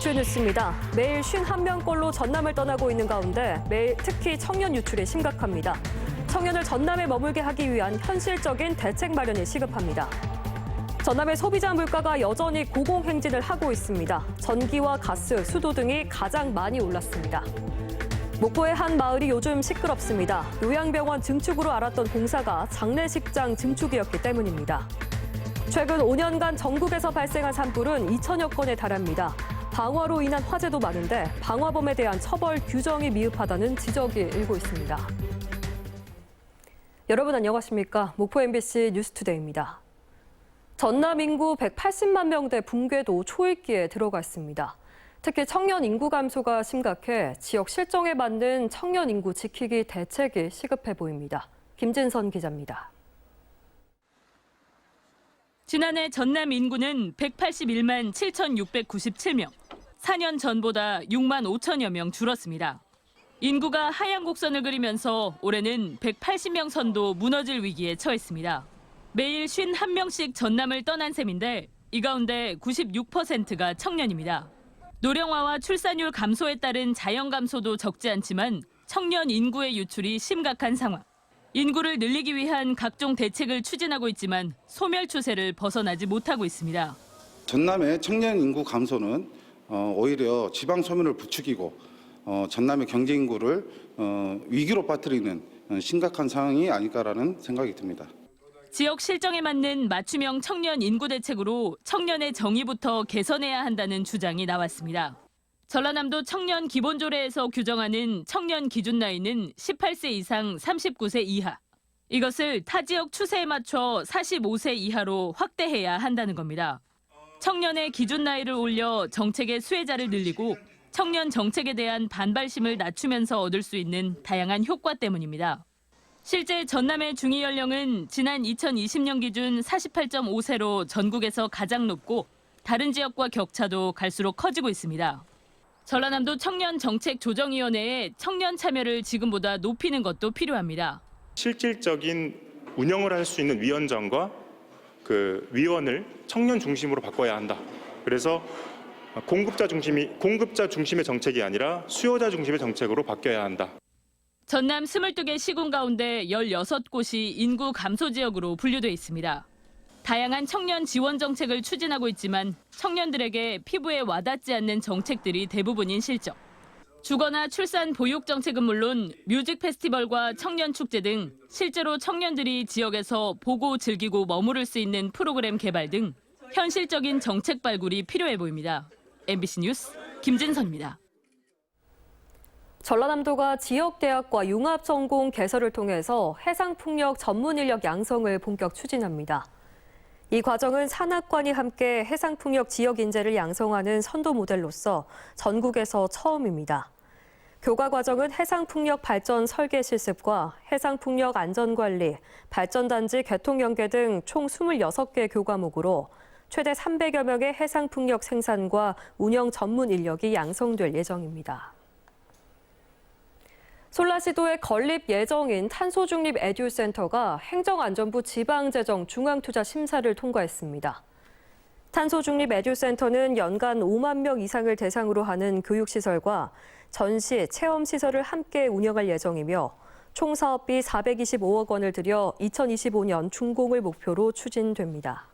이번 주 뉴스입니다. 매일 51명꼴로 전남을 떠나고 있는 가운데 매일 특히 청년 유출이 심각합니다. 청년을 전남에 머물게 하기 위한 현실적인 대책 마련이 시급합니다. 전남의 소비자 물가가 여전히 고공행진을 하고 있습니다. 전기와 가스, 수도 등이 가장 많이 올랐습니다. 목포의 한 마을이 요즘 시끄럽습니다. 요양병원 증축으로 알았던 공사가 장례식장 증축이었기 때문입니다. 최근 5년간 전국에서 발생한 산불은 2천여 건에 달합니다. 방화로 인한 화재도 많은데 방화범에 대한 처벌 규정이 미흡하다는 지적이 일고 있습니다. 여러분 안녕하십니까? 목포 MBC 뉴스투데이입니다. 전남 인구 180만 명대 붕괴도 초읽기에 들어가 있습니다. 특히 청년 인구 감소가 심각해 지역 실정에 맞는 청년 인구 지키기 대책이 시급해 보입니다. 김진선 기자입니다. 지난해 전남 인구는 181만 7,697명, 4년 전보다 6만 5천여 명 줄었습니다. 인구가 하향 곡선을 그리면서 올해는 180명 선도 무너질 위기에 처했습니다. 매일 51명씩 전남을 떠난 셈인데 이 가운데 96%가 청년입니다. 노령화와 출산율 감소에 따른 자연 감소도 적지 않지만 청년 인구의 유출이 심각한 상황. 인구를 늘리기 위한 각종 대책을 추진하고 있지만 소멸 추세를 벗어나지 못하고 있습니다. 전남의 청년 인구 감소는 오히려 지방 소멸을 부추기고 전남의 경제 인구를 위기로 빠뜨리는 심각한 상황이 아닐까라는 생각이 듭니다. 지역 실정에 맞는 맞춤형 청년 인구 대책으로 청년의 정의부터 개선해야 한다는 주장이 나왔습니다. 전라남도 청년 기본조례에서 규정하는 청년 기준 나이는 18세 이상 39세 이하. 이것을 타 지역 추세에 맞춰 45세 이하로 확대해야 한다는 겁니다. 청년의 기준 나이를 올려 정책의 수혜자를 늘리고 청년 정책에 대한 반발심을 낮추면서 얻을 수 있는 다양한 효과 때문입니다. 실제 전남의 중위 연령은 지난 2020년 기준 48.5세로 전국에서 가장 높고 다른 지역과 격차도 갈수록 커지고 있습니다. 전라남도 청년정책조정위원회에 청년 참여를 지금보다 높이는 것도 필요합니다. 실질적인 운영을 할 수 있는 위원장과 그 위원을 청년 중심으로 바꿔야 한다. 그래서 공급자 중심의 정책이 아니라 수요자 중심의 정책으로 바뀌어야 한다. 전남 22개 시군 가운데 16곳이 인구 감소 지역으로 분류돼 있습니다. 다양한 청년 지원 정책을 추진하고 있지만 청년들에게 피부에 와닿지 않는 정책들이 대부분인 실정. 주거나 출산 보육 정책은 물론 뮤직 페스티벌과 청년 축제 등 실제로 청년들이 지역에서 보고 즐기고 머무를 수 있는 프로그램 개발 등 현실적인 정책 발굴이 필요해 보입니다. MBC 뉴스 김진선입니다. 전라남도가 지역대학과 융합전공 개설을 통해서 해상풍력 전문 인력 양성을 본격 추진합니다. 이 과정은 산학관이 함께 해상풍력 지역 인재를 양성하는 선도 모델로서 전국에서 처음입니다. 교과 과정은 해상풍력 발전 설계 실습과 해상풍력 안전관리, 발전단지 개통 연계 등 총 26개 교과목으로 최대 300여 명의 해상풍력 생산과 운영 전문 인력이 양성될 예정입니다. 솔라시도에 건립 예정인 탄소중립 에듀센터가 행정안전부 지방재정 중앙투자 심사를 통과했습니다. 탄소중립 에듀센터는 연간 5만 명 이상을 대상으로 하는 교육시설과 전시, 체험시설을 함께 운영할 예정이며 총 사업비 425억 원을 들여 2025년 준공을 목표로 추진됩니다.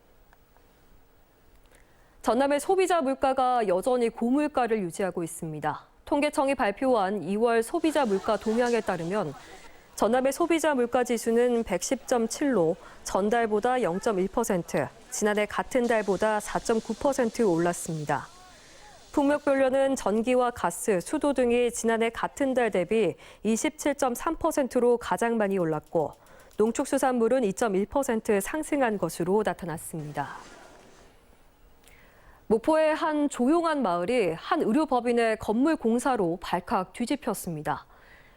전남의 소비자 물가가 여전히 고물가를 유지하고 있습니다. 통계청이 발표한 2월 소비자 물가 동향에 따르면 전남의 소비자 물가 지수는 110.7로 전달보다 0.1%, 지난해 같은 달보다 4.9% 올랐습니다. 풍력별로는 전기와 가스, 수도 등이 지난해 같은 달 대비 27.3%로 가장 많이 올랐고 농축수산물은 2.1% 상승한 것으로 나타났습니다. 목포의 한 조용한 마을이 한 의료법인의 건물 공사로 발칵 뒤집혔습니다.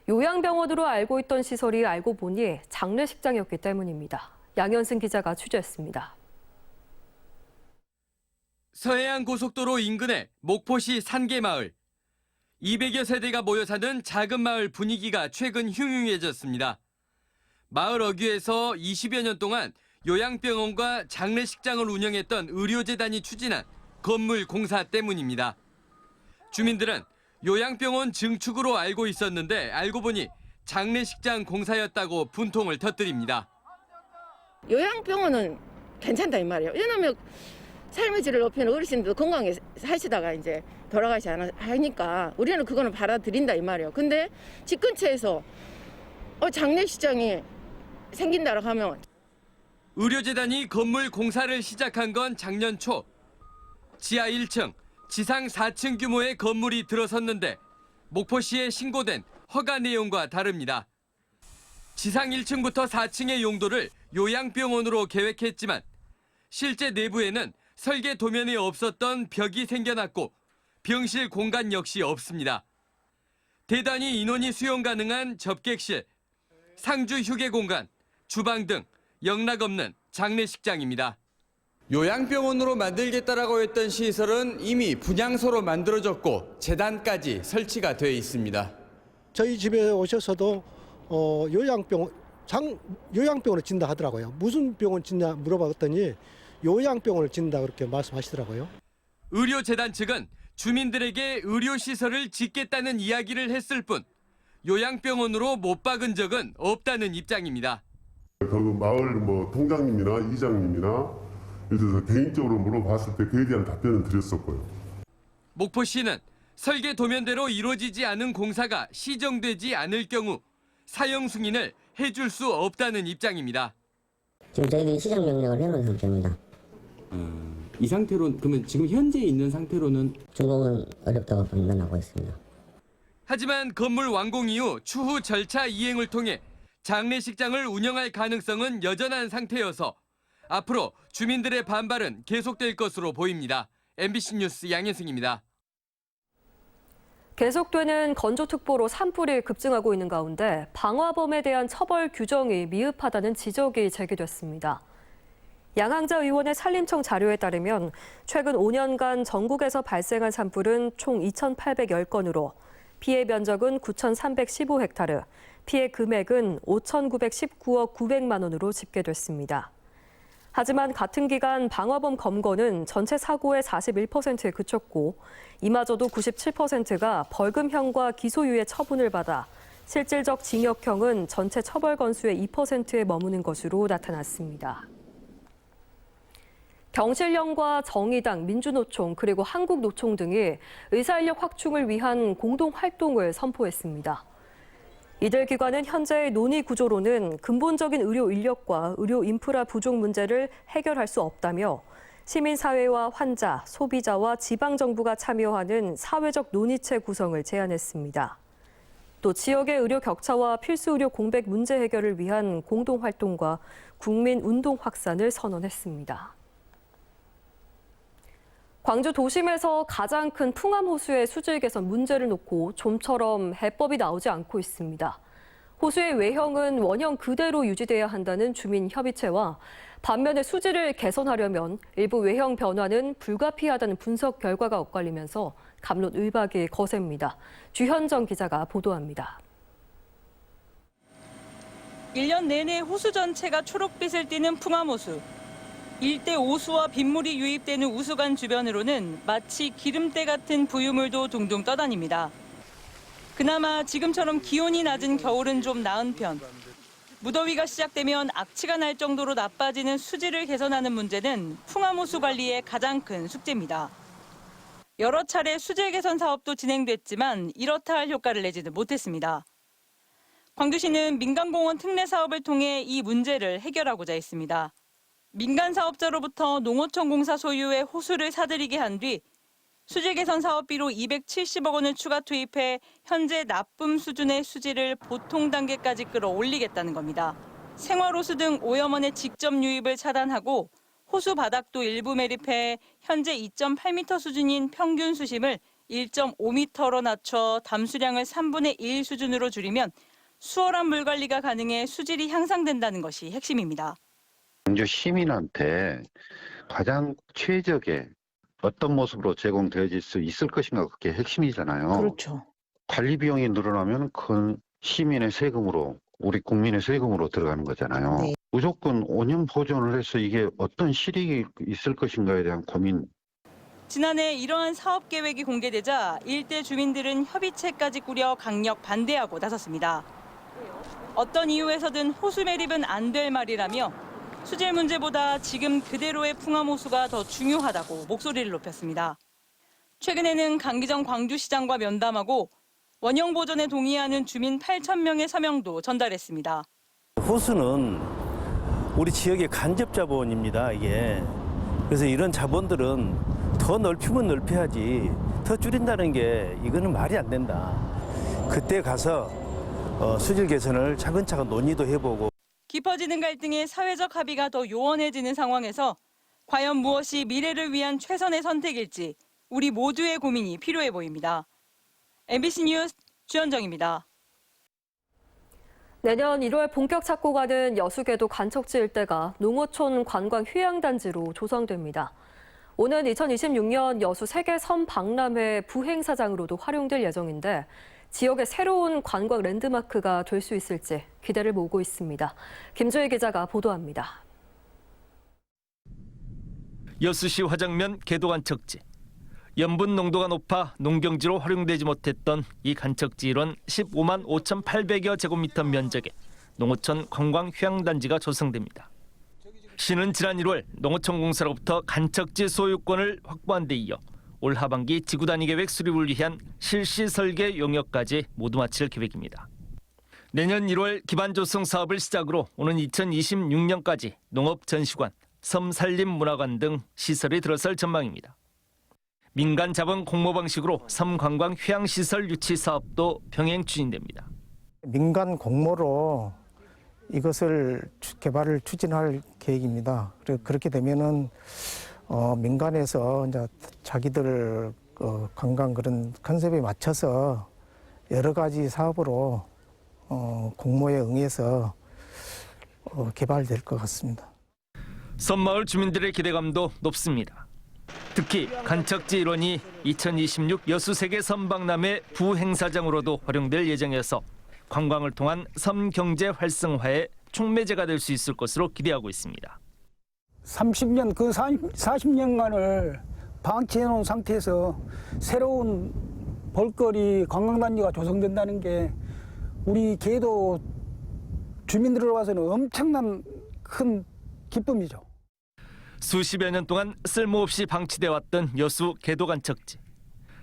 요양병원으로 알고 있던 시설이 알고 보니 장례식장이었기 때문입니다. 양현승 기자가 취재했습니다. 서해안 고속도로 인근의 목포시 산계마을. 200여 세대가 모여 사는 작은 마을 분위기가 최근 흉흉해졌습니다. 마을 어귀에서 20여 년 동안 요양병원과 장례식장을 운영했던 의료재단이 추진한 건물 공사 때문입니다. 주민들은 요양병원 증축으로 알고 있었는데 알고 보니 장례식장 공사였다고 분통을 터뜨립니다. 요양병원은 괜찮다 이 말이에요. 왜냐하면 삶의 질을 높이는 어르신들도 건강하게 사시다가 이제 돌아가시 하니까 우리는 그거는 받아들인다 이 말이에요. 근데 집 근처에서 장례식장이 생긴다고 하면 의료재단이 건물 공사를 시작한 건 작년 초. 지하 1층, 지상 4층 규모의 건물이 들어섰는데 목포시에 신고된 허가 내용과 다릅니다. 지상 1층부터 4층의 용도를 요양병원으로 계획했지만 실제 내부에는 설계 도면에 없었던 벽이 생겨났고 병실 공간 역시 없습니다. 대단위 인원이 수용 가능한 접객실, 상주 휴게 공간, 주방 등 영락 없는 장례식장입니다. 요양병원으로 만들겠다라고 했던 시설은 이미 분향소로 만들어졌고 재단까지 설치가 돼 있습니다. 저희 집에 오셔서도 요양병원을 짓는다 하더라고요. 무슨 병원 짓냐 물어봤더니 요양병원을 짓는다 그렇게 말씀하시더라고요. 의료재단 측은 주민들에게 의료시설을 짓겠다는 이야기를 했을 뿐 요양병원으로 못 박은 적은 없다는 입장입니다. 그 마을 통장님이나 이장님이나 예를 들어서 개인적으로 물어봤을 때 그에 대한 답변은 드렸었고요. 목포시는 설계 도면대로 이루어지지 않은 공사가 시정되지 않을 경우 사용 승인을 해줄 수 없다는 입장입니다. 지금 저희들이 시정 명령을 해놓은 상태입니다. 이 상태로 그러면 지금 현재 있는 상태로는 준공은 어렵다고 판단하고 있습니다. 하지만 건물 완공 이후 추후 절차 이행을 통해 장례식장을 운영할 가능성은 여전한 상태여서 앞으로 주민들의 반발은 계속될 것으로 보입니다. MBC 뉴스 양현승입니다. 계속되는 건조특보로 산불이 급증하고 있는 가운데 방화범에 대한 처벌 규정이 미흡하다는 지적이 제기됐습니다. 양항자 의원의 산림청 자료에 따르면 최근 5년간 전국에서 발생한 산불은 총 2,810건으로 피해 면적은 9,315헥타르, 피해 금액은 5,919억 900만 원으로 집계됐습니다. 하지만 같은 기간 방화범 검거는 전체 사고의 41%에 그쳤고 이마저도 97%가 벌금형과 기소유예 처분을 받아 실질적 징역형은 전체 처벌 건수의 2%에 머무는 것으로 나타났습니다. 경실련과 정의당, 민주노총 그리고 한국노총 등이 의사인력 확충을 위한 공동활동을 선포했습니다. 이들 기관은 현재의 논의 구조로는 근본적인 의료 인력과 의료 인프라 부족 문제를 해결할 수 없다며 시민사회와 환자, 소비자와 지방정부가 참여하는 사회적 논의체 구성을 제안했습니다. 또 지역의 의료 격차와 필수 의료 공백 문제 해결을 위한 공동활동과 국민 운동 확산을 선언했습니다. 광주 도심에서 가장 큰 풍암호수의 수질 개선 문제를 놓고 좀처럼 해법이 나오지 않고 있습니다. 호수의 외형은 원형 그대로 유지돼야 한다는 주민협의체와 반면에 수질을 개선하려면 일부 외형 변화는 불가피하다는 분석 결과가 엇갈리면서 갑론을박이 거셉니다. 주현정 기자가 보도합니다. 1년 내내 호수 전체가 초록빛을 띠는 풍암호수. 일대 오수와 빗물이 유입되는 우수관 주변으로는 마치 기름때 같은 부유물도 둥둥 떠다닙니다. 그나마 지금처럼 기온이 낮은 겨울은 좀 나은 편. 무더위가 시작되면 악취가 날 정도로 나빠지는 수질을 개선하는 문제는 풍암호수 관리의 가장 큰 숙제입니다. 여러 차례 수질 개선 사업도 진행됐지만 이렇다 할 효과를 내지는 못했습니다. 광주시는 민간공원 특례 사업을 통해 이 문제를 해결하고자 했습니다. 민간 사업자로부터 농어촌 공사 소유의 호수를 사들이게 한 뒤 수질 개선 사업비로 270억 원을 추가 투입해 현재 나쁨 수준의 수질을 보통 단계까지 끌어올리겠다는 겁니다. 생활호수 등 오염원의 직접 유입을 차단하고 호수 바닥도 일부 매립해 현재 2.8m 수준인 평균 수심을 1.5m로 낮춰 담수량을 3분의 1 수준으로 줄이면 수월한 물 관리가 가능해 수질이 향상된다는 것이 핵심입니다. 광주 시민한테 가장 최적의 어떤 모습으로 제공되어질 수 있을 것인가 그게 핵심이잖아요. 그렇죠. 관리 비용이 늘어나면 그 시민의 세금으로 우리 국민의 세금으로 들어가는 거잖아요. 네. 무조건 5년 보존을 해서 이게 어떤 실익이 있을 것인가에 대한 고민. 지난해 이러한 사업 계획이 공개되자 일대 주민들은 협의체까지 꾸려 강력 반대하고 나섰습니다. 어떤 이유에서든 호수 매립은 안 될 말이라며 수질 문제보다 지금 그대로의 풍암호수가 더 중요하다고 목소리를 높였습니다. 최근에는 강기정 광주시장과 면담하고 원형 보전에 동의하는 주민 8,000명의 서명도 전달했습니다. 호수는 우리 지역의 간접 자본입니다, 이게. 그래서 이런 자본들은 더 넓히면 넓혀야지 더 줄인다는 게 이거는 말이 안 된다. 그때 가서 수질 개선을 차근차근 논의도 해보고. 깊어지는 갈등에 사회적 합의가 더 요원해지는 상황에서 과연 무엇이 미래를 위한 최선의 선택일지 우리 모두의 고민이 필요해 보입니다. MBC 뉴스 주현정입니다. 내년 1월 본격 착고가는 여수계도 간척지 일대가 농어촌 관광 휴양단지로 조성됩니다. 오는 2026년 여수 세계 섬 박람회 부행사장으로도 활용될 예정인데 지역의 새로운 관광 랜드마크가 될 수 있을지 기대를 모으고 있습니다. 김주희 기자가 보도합니다. 여수시 화장면 계도 간척지. 염분 농도가 높아 농경지로 활용되지 못했던 이 간척지 일원 15만 5,800여 제곱미터 면적의 농어촌 관광 휴양단지가 조성됩니다. 시는 지난 1월 농어촌공사로부터 간척지 소유권을 확보한 데 이어 올 하반기 지구 단위 계획 수립을 위한 실시 설계 용역까지 모두 마칠 계획입니다. 내년 1월 기반 조성 사업을 시작으로 오는 2026년까지 농업 전시관, 섬 산림 문화관 등 시설이 들어설 전망입니다. 민간 자본 공모 방식으로 섬 관광 휴양 시설 유치 사업도 병행 추진됩니다. 민간 공모로 이것을 개발을 추진할 계획입니다. 그렇게 되면은 민간에서 이제 자기들 관광 그런 컨셉에 맞춰서 여러 가지 사업으로 공모에 응해서 개발될 것 같습니다. 섬마을 주민들의 기대감도 높습니다. 특히 간척지 일원이 2026 여수 세계 섬박람회 부행사장으로도 활용될 예정이어서 관광을 통한 섬 경제 활성화에 촉매제가 될 수 있을 것으로 기대하고 있습니다. 30년, 그 40년간을 방치해놓은 상태에서 새로운 볼거리 관광단지가 조성된다는 게 우리 계도 주민들로 봐서는 엄청난 큰 기쁨이죠. 수십여 년 동안 쓸모없이 방치돼 왔던 여수 계도 간척지.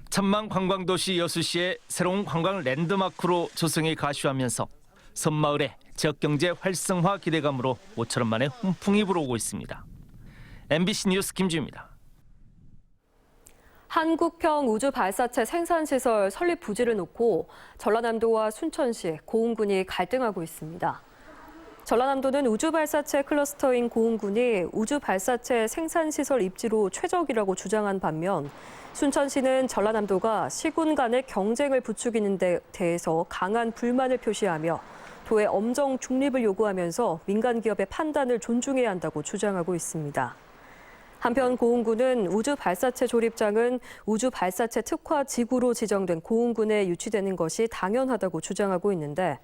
천만 관광도시 여수시의 새로운 관광 랜드마크로 조성에 가시하면서 섬마을의 지역경제 활성화 기대감으로 모처럼 만에 훈풍이 불어오고 있습니다. MBC 뉴스 김주입니다. 한국형 우주발사체 생산시설 설립 부지를 놓고 전라남도와 순천시, 고흥군이 갈등하고 있습니다. 전라남도는 우주발사체 클러스터인 고흥군이 우주발사체 생산시설 입지로 최적이라고 주장한 반면 순천시는 전라남도가 시군 간의 경쟁을 부추기는 데 대해서 강한 불만을 표시하며 도의 엄정 중립을 요구하면서 민간 기업의 판단을 존중해야 한다고 주장하고 있습니다. 한편 고흥군은 우주발사체 조립장은 우주발사체 특화 지구로 지정된 고흥군에 유치되는 것이 당연하다고 주장하고 있는데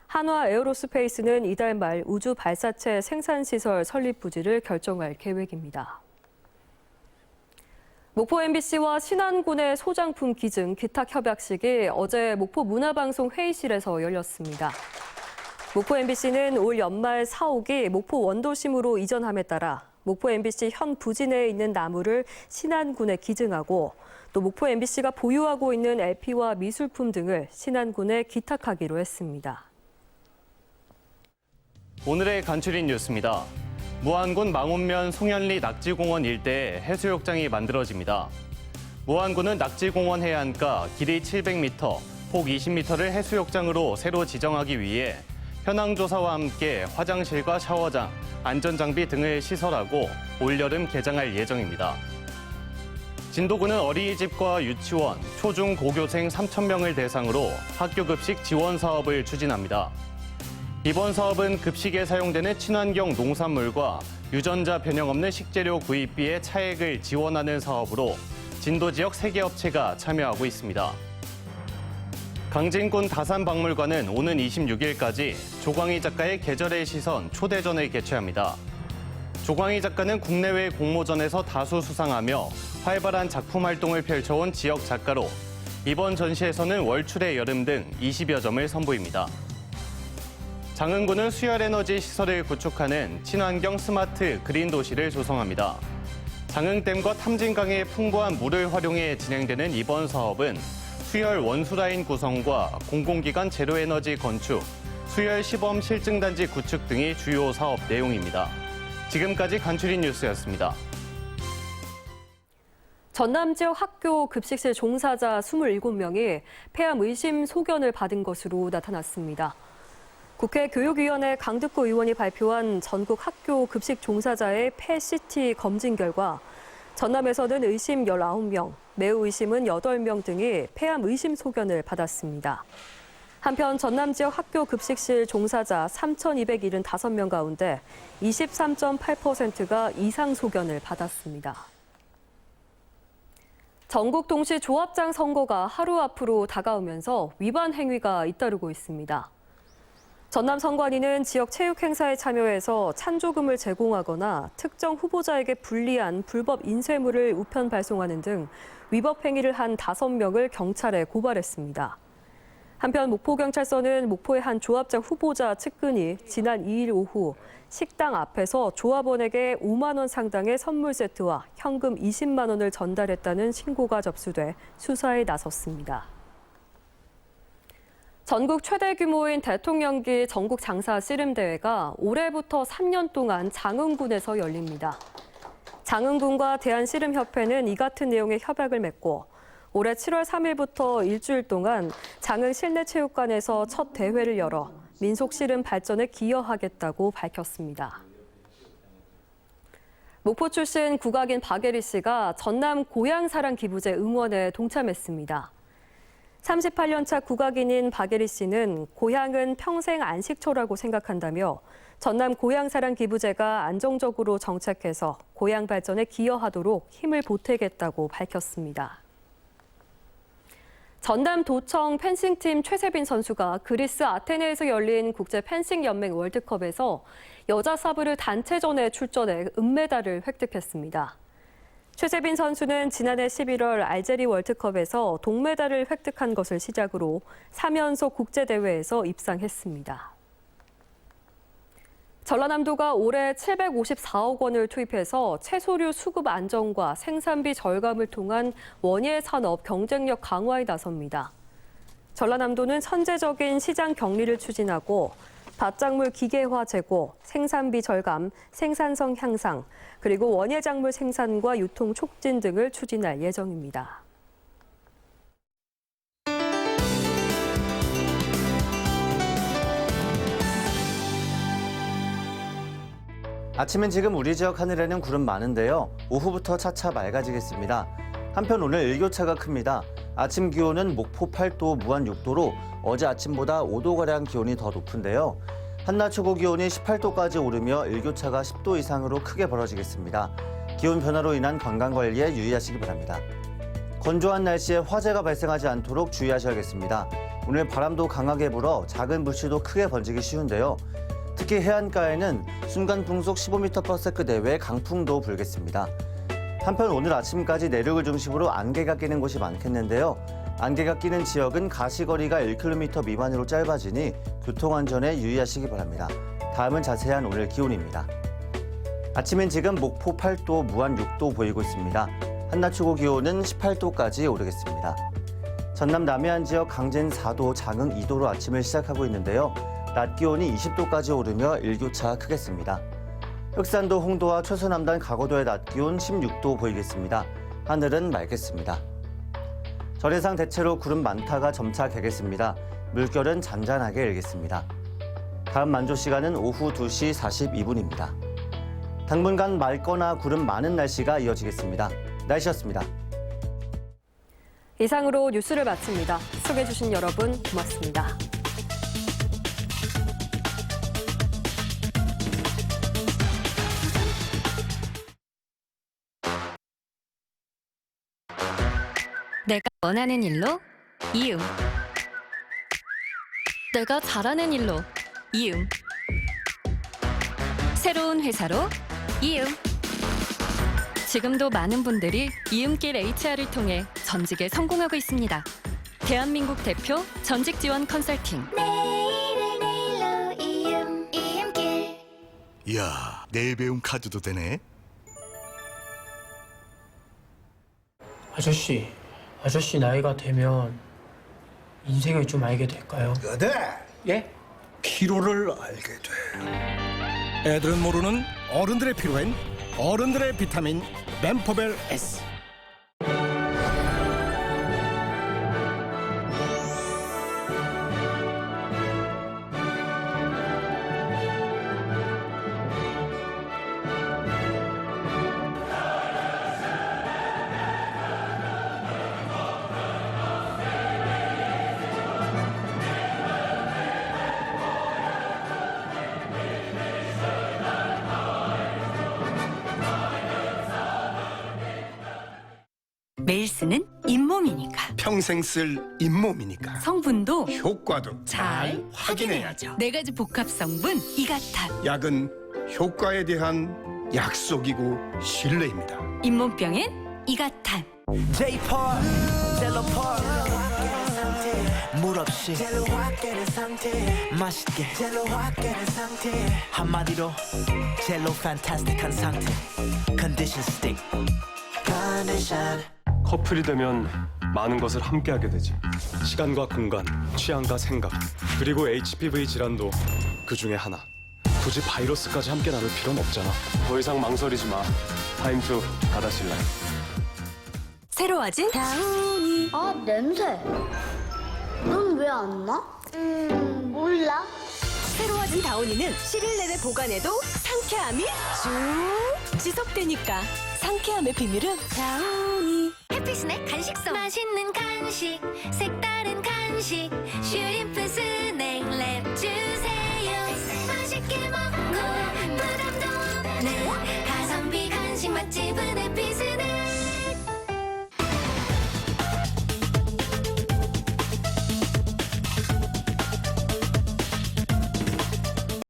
한화 에어로스페이스는 이달 말 우주발사체 생산시설 설립 부지를 결정할 계획입니다. 목포 MBC와 신안군의 소장품 기증 기탁 협약식이 어제 목포 문화방송 회의실에서 열렸습니다. 목포 MBC는 올 연말 사옥이 목포 원도심으로 이전함에 따라 목포 MBC 현 부지 내에 있는 나무를 신안군에 기증하고 또 목포 MBC가 보유하고 있는 LP와 미술품 등을 신안군에 기탁하기로 했습니다. 오늘의 간추린 뉴스입니다. 무안군 망원면 송현리 낙지공원 일대에 해수욕장이 만들어집니다. 무안군은 낙지공원 해안가 길이 700m, 폭 20m를 해수욕장으로 새로 지정하기 위해 현황조사와 함께 화장실과 샤워장, 안전장비 등을 시설하고 올여름 개장할 예정입니다. 진도군은 어린이집과 유치원, 초중 고교생 3,000명을 대상으로 학교급식 지원 사업을 추진합니다. 이번 사업은 급식에 사용되는 친환경 농산물과 유전자 변형 없는 식재료 구입비의 차액을 지원하는 사업으로 진도 지역 3개 업체가 참여하고 있습니다. 강진군 다산박물관은 오는 26일까지 조광희 작가의 계절의 시선 초대전을 개최합니다. 조광희 작가는 국내외 공모전에서 다수 수상하며 활발한 작품 활동을 펼쳐온 지역 작가로 이번 전시에서는 월출의 여름 등 20여 점을 선보입니다. 장흥군은 수열에너지 시설을 구축하는 친환경 스마트 그린 도시를 조성합니다. 장흥댐과 탐진강의 풍부한 물을 활용해 진행되는 이번 사업은 수열 원수라인 구성과 공공기관 제로에너지 건축, 수열 시범 실증단지 구축 등이 주요 사업 내용입니다. 지금까지 간추린 뉴스였습니다. 전남 지역 학교 급식실 종사자 27명이 폐암 의심 소견을 받은 것으로 나타났습니다. 국회 교육위원회 강득구 의원이 발표한 전국 학교 급식 종사자의 폐 CT 검진 결과 전남에서는 의심 19명, 매우 의심은 8명 등이 폐암 의심 소견을 받았습니다. 한편 전남 지역 학교 급식실 종사자 3,275명 가운데 23.8%가 이상 소견을 받았습니다. 전국 동시 조합장 선거가 하루 앞으로 다가오면서 위반 행위가 잇따르고 있습니다. 전남 선관위는 지역 체육 행사에 참여해서 찬조금을 제공하거나 특정 후보자에게 불리한 불법 인쇄물을 우편 발송하는 등 위법 행위를 한 5명을 경찰에 고발했습니다. 한편 목포경찰서는 목포의 한 조합장 후보자 측근이 지난 2일 오후 식당 앞에서 조합원에게 5만 원 상당의 선물 세트와 현금 20만 원을 전달했다는 신고가 접수돼 수사에 나섰습니다. 전국 최대 규모인 대통령기 전국 장사 씨름대회가 올해부터 3년 동안 장흥군에서 열립니다. 장흥군과 대한씨름협회는 이 같은 내용의 협약을 맺고 올해 7월 3일부터 일주일 동안 장흥 실내체육관에서 첫 대회를 열어 민속씨름 발전에 기여하겠다고 밝혔습니다. 목포 출신 국악인 박예리 씨가 전남 고향사랑 기부제 응원에 동참했습니다. 38년차 국악인인 박예리 씨는 고향은 평생 안식처라고 생각한다며 전남 고향사랑 기부제가 안정적으로 정착해서 고향 발전에 기여하도록 힘을 보태겠다고 밝혔습니다. 전남 도청 펜싱팀 최세빈 선수가 그리스 아테네에서 열린 국제 펜싱 연맹 월드컵에서 여자 사브르 단체전에 출전해 은메달을 획득했습니다. 최세빈 선수는 지난해 11월 알제리 월드컵에서 동메달을 획득한 것을 시작으로 3연속 국제대회에서 입상했습니다. 전라남도가 올해 754억 원을 투입해서 채소류 수급 안정과 생산비 절감을 통한 원예 산업 경쟁력 강화에 나섭니다. 전라남도는 선제적인 시장 격리를 추진하고 밭작물 기계화 제고, 생산비 절감, 생산성 향상, 그리고 원예 작물 생산과 유통 촉진 등을 추진할 예정입니다. 아침엔 지금 우리 지역 하늘에는 구름 많은데요. 오후부터 차차 맑아지겠습니다. 한편 오늘 일교차가 큽니다. 아침 기온은 목포 8도, 무안 6도로 어제 아침보다 5도가량 기온이 더 높은데요. 한낮 최고 기온이 18도까지 오르며 일교차가 10도 이상으로 크게 벌어지겠습니다. 기온 변화로 인한 건강관리에 유의하시기 바랍니다. 건조한 날씨에 화재가 발생하지 않도록 주의하셔야겠습니다. 오늘 바람도 강하게 불어 작은 불씨도 크게 번지기 쉬운데요. 특히 해안가에는 순간 풍속 15m/s 내외의 강풍도 불겠습니다. 한편 오늘 아침까지 내륙을 중심으로 안개가 끼는 곳이 많겠는데요. 안개가 끼는 지역은 가시거리가 1km 미만으로 짧아지니 교통안전에 유의하시기 바랍니다. 다음은 자세한 오늘 기온입니다. 아침엔 지금 목포 8도, 무안 6도 보이고 있습니다. 한낮 최고 기온은 18도까지 오르겠습니다. 전남 남해안 지역 강진 4도, 장흥 2도로 아침을 시작하고 있는데요. 낮 기온이 20도까지 오르며 일교차 크겠습니다. 흑산도, 홍도와 최서남단, 가거도의 낮 기온 16도 보이겠습니다. 하늘은 맑겠습니다. 절해상 대체로 구름 많다가 점차 개겠습니다. 물결은 잔잔하게 일겠습니다. 다음 만조 시간은 오후 2시 42분입니다. 당분간 맑거나 구름 많은 날씨가 이어지겠습니다. 날씨였습니다. 이상으로 뉴스를 마칩니다. 시청해주신 여러분 고맙습니다. 내가 원하는 일로 이음. 내가 잘하는 일로 이음. 새로운 회사로 이음. 지금도 많은 분들이 이음길 HR을 통해 전직에 성공하고 있습니다. 대한민국 대표 전직 지원 컨설팅. 이야, 내일 배움 카드도 되네. 아저씨 나이가 되면 인생을 좀 알게 될까요? 네. 예? 피로를 알게 돼. 애들은 모르는 어른들의 피로엔 어른들의 비타민 멤퍼벨 S. 매일 쓰는 잇몸이니까. 평생 쓸 잇몸이니까. 성분도 효과도 잘 확인해야죠. 4가지 복합 성분 이가탄. 약은 효과에 대한 약속이고 신뢰입니다. 잇몸병엔 이가탄. J-Par, 젤로파 물 없이 맛있게 한마디로 젤로 판타스틱한 상태 컨디션 스틱 컨디션. 커플이 되면 많은 것을 함께하게 되지. 시간과 공간, 취향과 생각, 그리고 HPV 질환도 그 중에 하나. 굳이 바이러스까지 함께 나눌 필요는 없잖아. 더 이상 망설이지 마. 타임 투 가다실라. 새로워진 다운이. 아, 냄새. 넌 왜 안 나? 몰라. 새로워진 다운이는 10일 내내 보관해도 상쾌함이 쭉 지속되니까. 상쾌함의 비밀은 다운이. 해피스낵 간식송. 맛있는 간식.